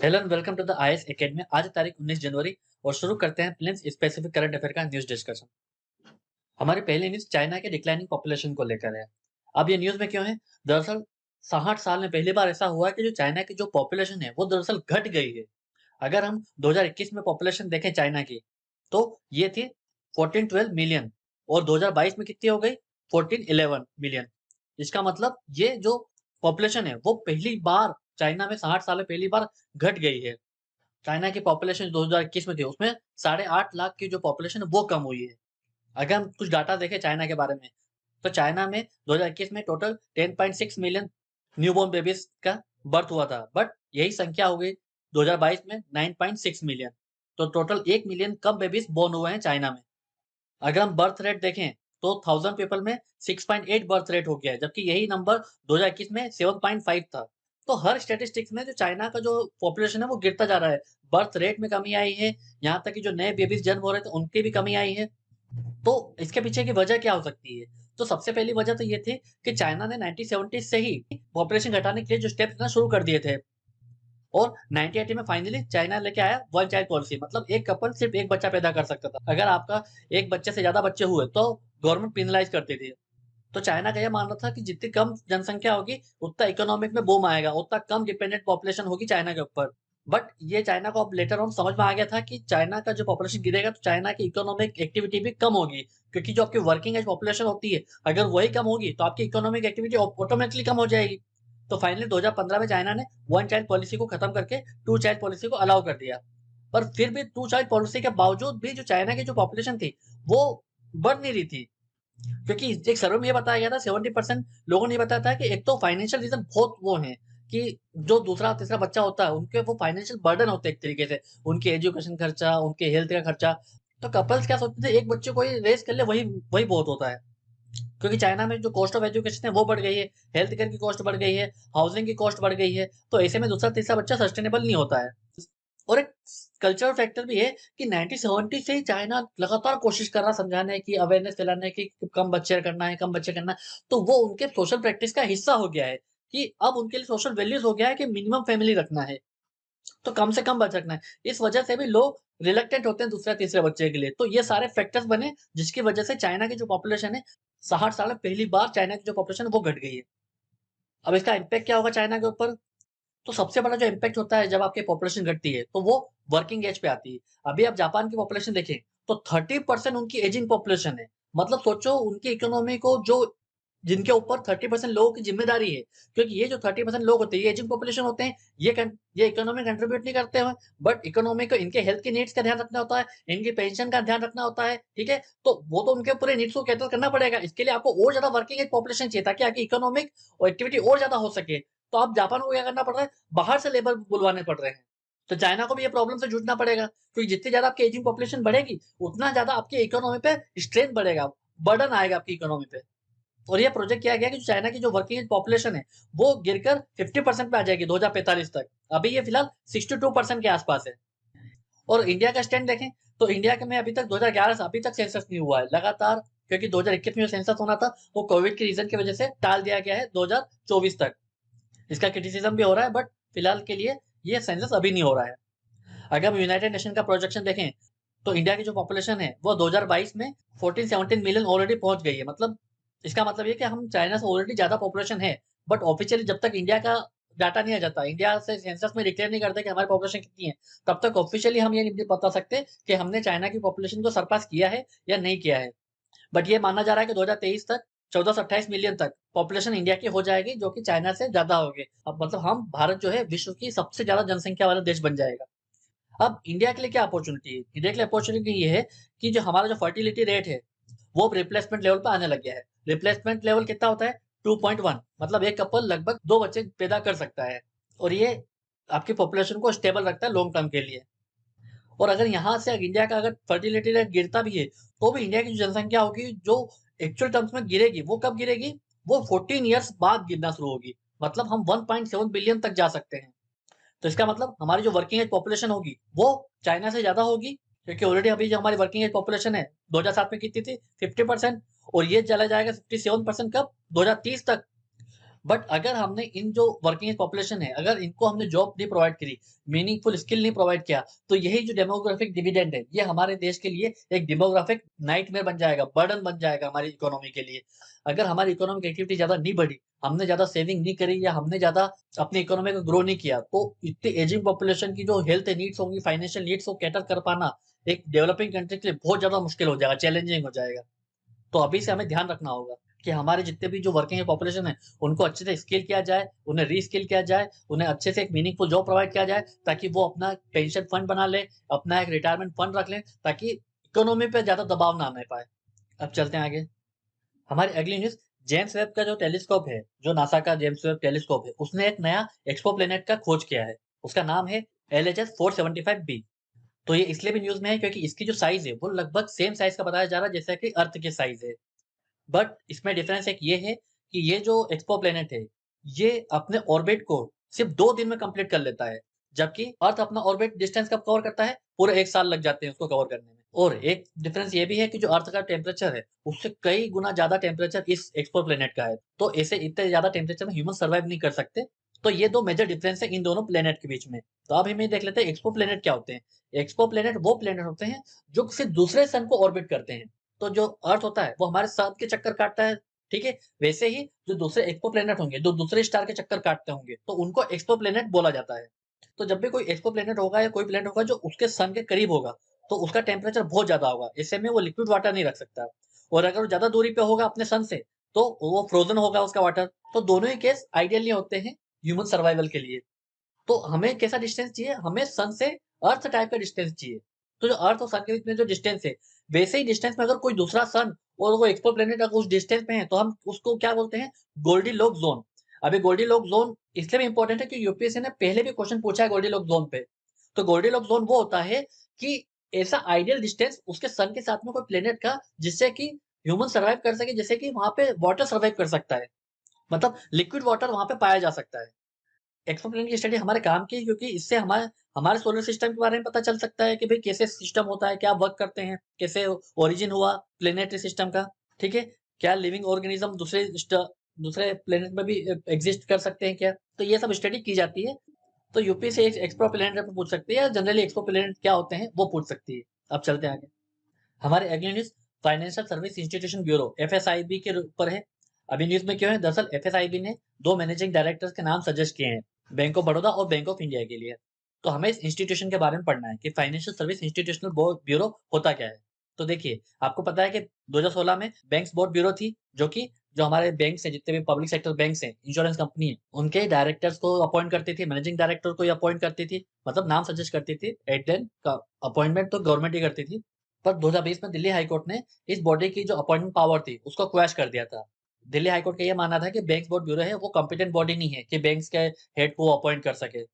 Hello and welcome to the IAS academy. आज तारीख 19 जनवरी और शुरू करते हैं प्लेन्स स्पेसिफिक करंट अफेयर का न्यूज़ डिस्कशन। हमारी पहली न्यूज़ चाइना के डिक्लाइनिंग पॉपुलेशन को लेकर है। अब ये न्यूज़ में क्यों है? दरअसल 60 साल में पहली बार ऐसा हुआ है कि जो चाइना की जो पॉपुलेशन है वो दरअसल घट गई है। अगर हम 2021 में पॉपुलेशन देखें चाइना की, तो ये थी 1412 मिलियन और 2022 में कितनी हो गई? 1411 मिलियन। इसका मतलब ये जो पॉपुलेशन है वो पहली बार चाइना में 60 साल में पहली बार घट गई है। चाइना की पॉपुलेशन 2021 में थी, उसमें 8.5 लाख की जो पॉपुलेशन है वो कम हुई है। अगर हम कुछ डाटा देखें चाइना के बारे में, तो चाइना में 2021 में टोटल 10.6 मिलियन न्यूबॉर्न बेबीज का बर्थ हुआ था, बट यही संख्या हो गई 2022 में 9.6 मिलियन। तो टोटल 1 मिलियन कम बेबीज बोर्न हुए हैं चाइना में। अगर हम बर्थ रेट देखें, तो 1000 पीपल में 6.8 बर्थ रेट हो गया है, जबकि यही नंबर 2021 में 7.5 था। तो हर स्टैटिस्टिक्स में जो चाइना का जो पॉपुलेशन है वो गिरता जा रहा है। बर्थ रेट में कमी आई है, यहाँ तक कि जो नए बेबीज जन्म हो रहे थे उनकी भी कमी आई है। तो इसके पीछे की वजह क्या हो सकती है? तो सबसे पहली वजह तो ये थी कि चाइना ने 1970 से ही पॉपुलेशन घटाने के लिए जो स्टेप्स लेना शुरू कर दिए थे। और 1980 में फाइनली चाइना लेके आया वन चाइल्ड पॉलिसी, मतलब एक कपल सिर्फ एक बच्चा पैदा कर सकता था। अगर आपका एक बच्चे से ज्यादा बच्चे हुए तो गवर्नमेंट पेनलाइज करती थी। तो चाइना का यह मानना था कि जितनी कम जनसंख्या होगी उतना इकोनॉमिक में बूम आएगा, उतना कम डिपेंडेंट पॉपुलेशन होगी चाइना के ऊपर। बट ये चाइना को अब लेटर ऑन समझ में आ गया था कि चाइना का जो पॉपुलेशन गिरेगा तो चाइना की इकोनॉमिक एक्टिविटी भी कम होगी, क्योंकि जो आपकी वर्किंग एज पॉपुलेशन होती है, अगर वही कम होगी तो आपकी इकोनॉमिक एक्टिविटी ऑटोमेटिकली कम हो जाएगी। तो फाइनली 2015 में चाइना ने वन चाइल्ड पॉलिसी को खत्म करके टू चाइल्ड पॉलिसी को अलाउ कर दिया। पर फिर भी टू चाइल्ड पॉलिसी के बावजूद भी जो चाइना की जो पॉपुलेशन थी वो बढ़ नहीं रही थी, क्योंकि एक सर्वे में ये बताया गया था 70% लोगों ने ये बताया था कि एक तो फाइनेंशियल रीजन बहुत वो है कि जो दूसरा तीसरा बच्चा होता है उनके वो फाइनेंशियल बर्डन होते हैं एक तरीके से, उनके एजुकेशन खर्चा, उनके हेल्थ का खर्चा। तो कपल्स क्या सोचते थे, एक बच्चे को ही रेस कर ले, वही वही बहुत होता है। क्योंकि चाइना में जो कॉस्ट ऑफ एजुकेशन है वो बढ़ गई है, हेल्थ केयर की कॉस्ट बढ़ गई है, हाउसिंग की कॉस्ट बढ़ गई है। तो ऐसे में दूसरा तीसरा बच्चा सस्टेनेबल नहीं होता है। और एक कल्चरल फैक्टर भी है कि 1970 से ही चाइना लगातार कोशिश कर रहा समझाने की, अवेयरनेस फैलाने की, कम बच्चे करना है, कम बच्चे करना है। तो वो उनके सोशल प्रैक्टिस का हिस्सा हो गया है कि अब उनके लिए सोशल वैल्यूज हो गया है कि मिनिमम फैमिली रखना है, तो कम से कम बच्चे रखना है। इस वजह से भी लोग रिलक्टेंट होते हैं दूसरे तीसरे बच्चे के लिए। तो ये सारे फैक्टर्स बने जिसकी वजह से चाइना की जो पॉपुलेशन है, 60 साल में पहली बार चाइना की जो पॉपुलेशन है वो घट गई है। अब इसका इम्पैक्ट क्या होगा चाइना के ऊपर? तो सबसे बड़ा जो इम्पैक्ट होता है जब आपकी पॉपुलेशन घटती है, तो वो वर्किंग एज पे आती है। अभी आप जापान की पॉपुलेशन देखें, तो 30% उनकी एजिंग पॉपुलेशन है। मतलब सोचो उनकी इकोनॉमी को जो जिनके ऊपर 30% लोगों की ज़िम्मेदारी है, क्योंकि ये जो 30% लोग होते हैं, ये एजिंग पॉपुलेशन होते हैं, ये इकोनॉमी कंट्रीब्यूट नहीं करते हैं, बट इकोनॉमी को इनके हेल्थ की नीड्स का ध्यान रखना होता है, इनकी पेंशन का ध्यान रखना होता है, ठीक है? तो वो तो उनके पूरे नीड्स को कैटर करना पड़ेगा। इसके लिए आपको और ज़्यादा वर्किंग एज पॉपुलेशन चाहिए ताकि आपकी इकोनॉमिक और एक्टिविटी और ज़्यादा हो सके। तो अब जापान को क्या करना पड़ रहा है? बाहर से लेबर बुलवाने पड़ रहे हैं। तो चाइना को भी ये प्रॉब्लम से जूझना पड़ेगा, क्योंकि जितनी ज़्यादा आपकी एजिंग पॉपुलेशन बढ़ेगी, उतना ज़्यादा आपकी इकोनॉमी पे स्ट्रेन बढ़ेगा, बर्डन आएगा आपकी इकोनॉमी पे। और ये प्रोजेक्ट किया गया कि चाइना की जो वर्किंग एज पॉपुलेशन है, वो गिरकर 50% पे आ जाएगी 2045 तक। अभी ये फिलहाल 62% के आसपास है। और इंडिया का स्टैंड देखें, तो इंडिया के में अभी तक 2011 से अभी तक सेंसस नहीं हुआ है लगातार, क्योंकि 2021 में जो सेंसस होना था वो कोविड के रीजन की वजह से टाल दिया गया है 2024 तक। इसका क्रिटिसिज्म भी हो रहा है, बट फिलहाल के लिए ये सेंसस अभी नहीं हो रहा है। अगर हम यूनाइटेड नेशन का प्रोजेक्शन देखें, तो इंडिया की जो पॉपुलेशन है वो 2022 में 14-17 मिलियन ऑलरेडी पहुंच गई है। मतलब इसका मतलब ये कि हम चाइना से ऑलरेडी ज्यादा पॉपुलेशन है, बट ऑफिशियली जब तक इंडिया का डाटा नहीं आ जाता, इंडिया से सेंसस में डिक्लेयर नहीं करते कि हमारी पॉपुलेशन कितनी है, तब तक ऑफिशियली हम ये नहीं बता सकते कि हमने चाइना की पॉपुलेशन को सरपास किया है या नहीं किया है। बट ये माना जा रहा है कि 2023 तक 14 से 28 मिलियन तक पॉपुलेशन इंडिया की हो जाएगी, जो कि चाइना से ज्यादा होगी। अब मतलब हम भारत जो है विश्व की सबसे ज्यादा जनसंख्या वाला देश बन जाएगा। अब इंडिया के लिए क्या अपॉर्चुनिटी है? इंडिया के लिए अपॉर्चुनिटी ये है कि जो हमारा जो फर्टिलिटी रेट है वो अब रिप्लेसमेंट लेवल पे आने लग गया है। रिप्लेसमेंट लेवल कितना होता है? 2.1। मतलब एक कपल लगभग 2 बच्चे पैदा कर सकता है, और ये आपकी पॉपुलेशन को स्टेबल रखता है लॉन्ग टर्म के लिए। और अगर यहाँ से इंडिया का अगर फर्टिलिटी रेट गिरता भी है, तो भी इंडिया की जो जनसंख्या होगी जो एक्चुअल टर्म्स में गिरेगी, वो कब गिरेगी? वो 14 ईयर्स बाद गिरना शुरू होगी। मतलब हम 1.7 बिलियन तक जा सकते हैं। तो इसका मतलब हमारी जो वर्किंग एज पॉपुलेशन होगी वो चाइना से ज्यादा होगी, क्योंकि ऑलरेडी अभी जो हमारी वर्किंग एज पॉपुलेशन है 2007 में कितनी थी? 50%। और ये चला जाएगा 57% कब? 2030 तक। बट अगर हमने इन जो वर्किंग एज पॉपुलेशन है, अगर इनको हमने जॉब नहीं प्रोवाइड करी, मीनिंगफुल स्किल नहीं प्रोवाइड किया, तो यही जो डेमोग्राफिक डिविडेंड है, ये हमारे देश के लिए एक डेमोग्राफिक नाइटमेयर बन जाएगा, बर्डन बन जाएगा हमारी इकोनॉमी के लिए। अगर हमारी इकोनॉमिक एक्टिविटी ज़्यादा नहीं बढ़ी, हमने ज़्यादा सेविंग नहीं करी या हमने ज़्यादा अपनी इकोनॉमी को ग्रो नहीं किया, तो इतनी एजिंग पॉपुलेशन की जो हेल्थ नीड्स होंगी, फाइनेंशियल नीड्स को कैटर कर पाना एक डेवलपिंग कंट्री के लिए बहुत ज़्यादा मुश्किल हो जाएगा, चैलेंजिंग हो जाएगा। तो अभी से हमें ध्यान रखना होगा कि हमारे जितने भी जो वर्किंग पॉपुलेशन है, उनको अच्छे से स्किल किया जाए, उन्हें रीस्किल किया जाए, उन्हें अच्छे से एक मीनिंगफुल जॉब प्रोवाइड किया जाए, ताकि वो अपना पेंशन फंड बना ले, अपना एक रिटायरमेंट फंड रख लें, ताकि इकोनॉमी पे ज़्यादा दबाव ना आने पाए। अब चलते हैं आगे। हमारी अगली न्यूज़, जेम्स वेब का जो टेलीस्कोप है, जो नासा का जेम्स वेब टेलीस्कोप है, उसने एक नया एक्सोप्लैनेट का खोज किया है। उसका नाम है LHS 475b। तो ये इसलिए भी न्यूज़ में है क्योंकि इसकी जो साइज़ है, वो लगभग सेम साइज़ का बताया जा रहा है जैसा कि अर्थ की साइज़ है। बट इसमें डिफरेंस एक ये है कि ये जो एक्सोप्लैनेट है, ये अपने ऑर्बिट को सिर्फ 2 दिन में कंप्लीट कर लेता है, जबकि अर्थ अपना ऑर्बिट डिस्टेंस कब कवर करता है? पूरे 1 साल लग जाते हैं उसको कवर करने में। और एक डिफरेंस ये भी है कि जो अर्थ का टेम्परेचर है, उससे कई गुना ज़्यादा टेम्परेचर इस एक्सोप्लैनेट का है। तो ऐसे इतने ज़्यादा टेम्परेचर में ह्यूमन सर्वाइव नहीं कर सकते। तो ये 2 मेजर डिफरेंस है इन दोनों प्लैनेट के बीच में। तो अब हम ये देख लेते हैं एक्सोप्लैनेट क्या होते हैं। एक्सोप्लैनेट वो प्लैनेट होते हैं जो सिर्फ दूसरे सन को ऑर्बिट करते हैं। तो जो अर्थ होता है वो हमारे सन के चक्कर काटता है, ठीक है? वैसे ही जो दूसरे एक्सोप्लैनेट होंगे, जो दूसरे स्टार के चक्कर काटते होंगे, तो उनको एक्सोप्लैनेट बोला जाता है। तो जब भी कोई एक्सोप्लैनेट होगा या कोई प्लैनेट होगा जो उसके सन के करीब होगा, तो उसका टेम्परेचर बहुत ज़्यादा होगा। ऐसे में वो लिक्विड वाटर नहीं रख सकता। और अगर वो ज़्यादा दूरी पे होगा अपने सन से, तो वो फ्रोज़न होगा उसका वाटर। तो दोनों ही केस आइडियल नहीं होते हैं ह्यूमन सर्वाइवल के लिए। तो हमें कैसा डिस्टेंस चाहिए? हमें सन से अर्थ टाइप का डिस्टेंस चाहिए। तो जो अर्थ और सन के बीच में जो डिस्टेंस है, वैसे ही डिस्टेंस में अगर कोई दूसरा सन और वो एक्सोप्लैनेट अगर उस डिस्टेंस पे है, तो हम उसको क्या बोलते हैं? Goldilocks zone. अब ये गोल्डीलॉक्स ज़ोन इसलिए भी इम्पोर्टेंट है कि यूपीएससी ने पहले भी क्वेश्चन पूछा है गोल्डीलॉक्स ज़ोन पे। तो गोल्डीलॉक्स ज़ोन वो होता है कि ऐसा आइडियल डिस्टेंस उसके सन के साथ में कोई प्लैनेट का, जिससे कि ह्यूमन सर्वाइव कर सके, जैसे कि वहाँ पे वाटर सर्वाइव कर सकता है। मतलब लिक्विड वाटर वहाँ पे पाया जा सकता है। एक्सोप्लैनेट की स्टडी हमारे काम की है क्योंकि इससे हमारे हमारे सोलर सिस्टम के बारे में पता चल सकता है कि भाई कैसे सिस्टम होता है, क्या वर्क करते हैं, कैसे ओरिजिन हुआ प्लेनेटरी सिस्टम का, ठीक है? क्या लिविंग ऑर्गेनिज्म दूसरे प्लेनेट में भी एग्जिस्ट कर सकते हैं क्या? तो ये सब स्टडी की जाती है। तो यूपीएससी एक एक्सोप्लैनेट पे पूछ सकती है या जनरली एक्सोप्लैनेट क्या होते हैं वो पूछ सकती है। अब चलते हैं आगे। हमारे अगली news financial service institution bureau FSIB के ऊपर है। अभी न्यूज़ में क्यों है? दरअसल एफएसआईबी ने 2 मैनेजिंग डायरेक्टर्स के नाम सजेस्ट किए हैं, बैंक ऑफ बड़ौदा और बैंक ऑफ इंडिया के लिए। तो हमें इस इंस्टीट्यूशन के बारे में पढ़ना है कि फाइनेंशियल सर्विस इंस्टीट्यूशनल ब्यूरो होता क्या है। तो देखिए, आपको पता है कि 2016 में बैंक्स बोर्ड ब्यूरो थी, जो हमारे बैंक्स हैं, जितने भी पब्लिक सेक्टर बैंक्स हैं, इंश्योरेंस कंपनी है, उनके डायरेक्टर्स को अपॉइंट करती थी, मैनेजिंग डायरेक्टर को ही अपॉइंट करती थी, मतलब नाम सजेस्ट करती थी। एट देन का अपॉइंटमेंट तो गवर्नमेंट ही करती थी। पर 2020 में दिल्ली हाई कोर्ट ने इस बॉडी की जो अपॉइंटमेंट पावर थी, उसको क्वैश कर दिया था। दिल्ली हाई कोर्ट का ये मानना था कि बैंक्स बोर्ड ब्यूरो है, वो कॉम्पिटेंट बॉडी नहीं है कि बैंक्स के हेड को अपॉइंट कर सके।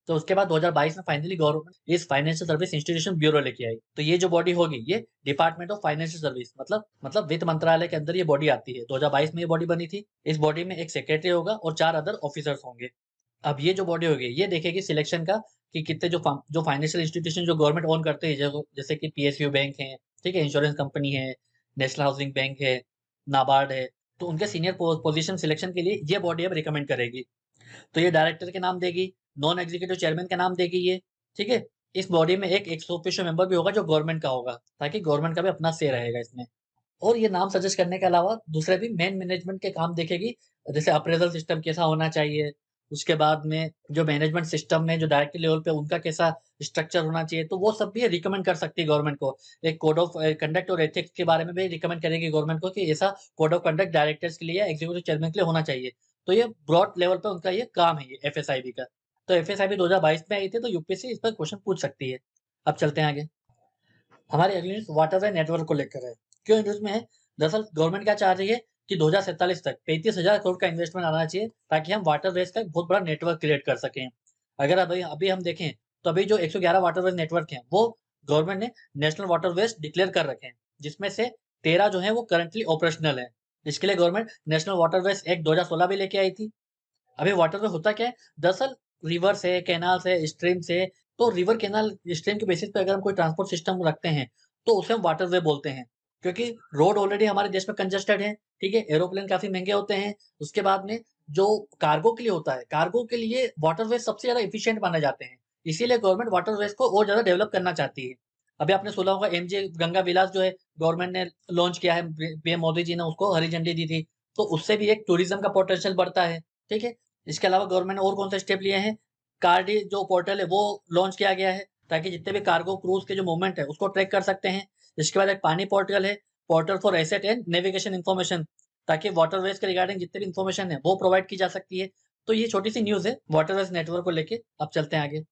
तो उसके बाद 2022 में फाइनली गवर्नमेंट इस फाइनेंशियल सर्विस इंस्टीट्यूशन ब्यूरो लेके आई। तो ये जो बॉडी होगी, ये डिपार्टमेंट ऑफ फाइनेंशियल सर्विस, मतलब वित्त मंत्रालय के अंदर ये बॉडी आती है। 2022 में ये बॉडी बनी थी। इस बॉडी में एक सेक्रेटरी होगा और 4 अदर ऑफिसर्स होंगे। अब ये जो बॉडी होगी, ये देखेगी सिलेक्शन का कि कितने जो फाइनेंशियल इंस्टीट्यूशन जो गवर्नमेंट ओन करते हैं, जैसे कि पीएसयू बैंक है, ठीक है, इंश्योरेंस कंपनी है, नेशनल हाउसिंग बैंक है, नाबार्ड है, तो उनके सीनियर पोजीशन सिलेक्शन के लिए ये बॉडी अब रिकमेंड करेगी। तो ये डायरेक्टर के नाम देगी, नॉन एग्जीक्यूटिव चेयरमैन का नाम देगी ये, ठीक है? इस बॉडी में एक एक्स ऑफिशियो मेंबर भी होगा जो गवर्नमेंट का होगा, ताकि गवर्नमेंट का भी अपना से रहेगा इसमें। और ये नाम सजेस्ट करने के अलावा दूसरे भी मेन मैनेजमेंट के काम देखेगी, जैसे अप्रेज़ल सिस्टम कैसा होना चाहिए, उसके बाद में जो मैनेजमेंट सिस्टम में जो डायरेक्टर लेवल पे उनका कैसा स्ट्रक्चर होना चाहिए, तो वो सब भी रिकमेंड कर सकती है गवर्नमेंट को। एक कोड ऑफ कंडक्ट और एथिक्स के बारे में भी रिकमेंड करेगी गवर्नमेंट को कि ऐसा कोड ऑफ कंडक्ट डायरेक्टर्स के लिए या एग्जीक्यूटिव चेयरमैन के लिए होना चाहिए। तो ये ब्रॉड लेवल पे उनका ये काम है, ये एफएसआईबी का। तो एफएसआईबी 2022 में आई थी, तो यूपीएससी इस पर क्वेश्चन पूछ सकती है। अब चलते हैं आगे। हमारी अगली न्यूज़ वाटरवे नेटवर्क को लेकर है। क्यों न्यूज़ में है? दरअसल गवर्नमेंट क्या चाह रही है कि 2047 तक 35,000 करोड़ का इन्वेस्टमेंट आना चाहिए, ताकि हम वाटरवेज़ का एक बहुत बड़ा नेटवर्क क्रिएट कर सकें। अगर अभी अभी हम देखें, तो अभी जो 111 वाटरवेज़ नेटवर्क हैं, वो गवर्नमेंट ने नेशनल वाटरवेज़ डिक्लेयर कर रखे हैं, जिसमें से 13 जो हैं वो करंटली ऑपरेशनल हैं। इसके लिए गवर्नमेंट नेशनल वाटरवेज़ एक्ट 2016 भी लेके आई थी। अभी वाटरवे होता क्या है? दरअसल रिवर्स है, कैनाल्स है, स्ट्रीम्स है, तो रिवर, कैनाल, स्ट्रीम के बेसिस पे अगर हम कोई ट्रांसपोर्ट सिस्टम रखते हैं, तो उसे हम वाटरवे बोलते हैं। क्योंकि रोड ऑलरेडी हमारे देश में कंजेस्टेड है, ठीक है? एरोप्लेन काफ़ी महँगे होते हैं, उसके बाद में जो कार्गो के लिए होता है, कार्गो के लिए वाटरवेज सबसे ज़्यादा एफिशिएंट माने जाते हैं। इसीलिए गवर्नमेंट वाटरवेज को और ज़्यादा डेवलप करना चाहती है। अभी आपने सुना होगा एमजे गंगा विलास जो है गवर्नमेंट ने लॉन्च किया है, पीएम मोदी जी ने उसको हरी झंडी दी थी। तो उससे भी एक टूरिज्म का पोटेंशियल बढ़ता है, ठीक है? इसके अलावा गवर्नमेंट ने और कौन से स्टेप लिए हैं? कार्डी जो पोर्टल है वो लॉन्च किया गया है, ताकि जितने भी कार्गो क्रूज़ के जो मूवमेंट है उसको ट्रैक कर सकते हैं। इसके बाद एक पानी पोर्टल है, portal for asset and navigation information, ताकि वाटरवेज के रिगार्डिंग जितनी भी इन्फॉर्मेशन है वो प्रोवाइड की जा सकती है। तो ये छोटी-सी न्यूज़ है वाटरवेज नेटवर्क को लेके। अब चलते हैं आगे।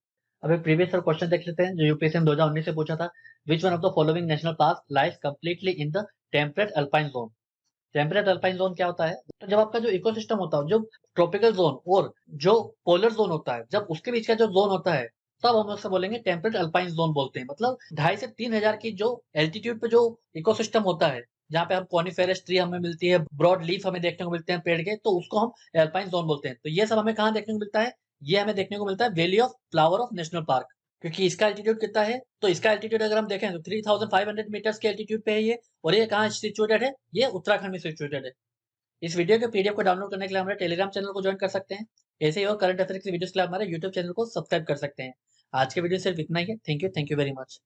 अब एक प्रीवियस ईयर क्वेश्चन देख लेते हैं जो यूपीएससी ने 2019 से पूछा था। Which one of the following national park lies completely in the temperate alpine zone? Temperate alpine zone क्या होता है? तो जब आपका जो इकोसिस्टम होता है, जो ट्रॉपिकल ज़ोन और जो पोलर ज़ोन होता है, जब उसके बीच का जो ज़ोन होता है, तब हम उससे बोलेंगे टेम्परेट अल्पाइन ज़ोन बोलते हैं। मतलब 2.5 से 3000 की जो एल्टीट्यूड पे जो इकोसिस्टम होता है, जहाँ पे हम कॉनिफेरस ट्री हमें मिलती है, ब्रॉड लीफ हमें देखने को मिलते हैं पेड़ के, तो उसको हम अल्पाइन ज़ोन बोलते हैं। तो ये सब हमें कहाँ देखने को मिलता है? ये हमें देखने को मिलता है valley of flower of national park. क्योंकि इसका एल्टीट्यूड कितना है? तो इसका एल्टीट्यूड अगर हम देखें तो 3500 मीटर्स के एल्टीट्यूड पे है ये, और ये कहाँ सिचुएटेड है? ये उत्तराखंड में सिचुएटेड है। इस वीडियो के पीडीएफ को डाउनलोड करने के लिए हमारे टेलीग्राम चैनल को ज्वाइन कर सकते हैं। ऐसे ही और करंट अफेयर्स की वीडियोस के लिए हमारे यूट्यूब चैनल को सब्सक्राइब कर सकते हैं। आज के वीडियो सिर्फ इतना ही है। Thank you very much.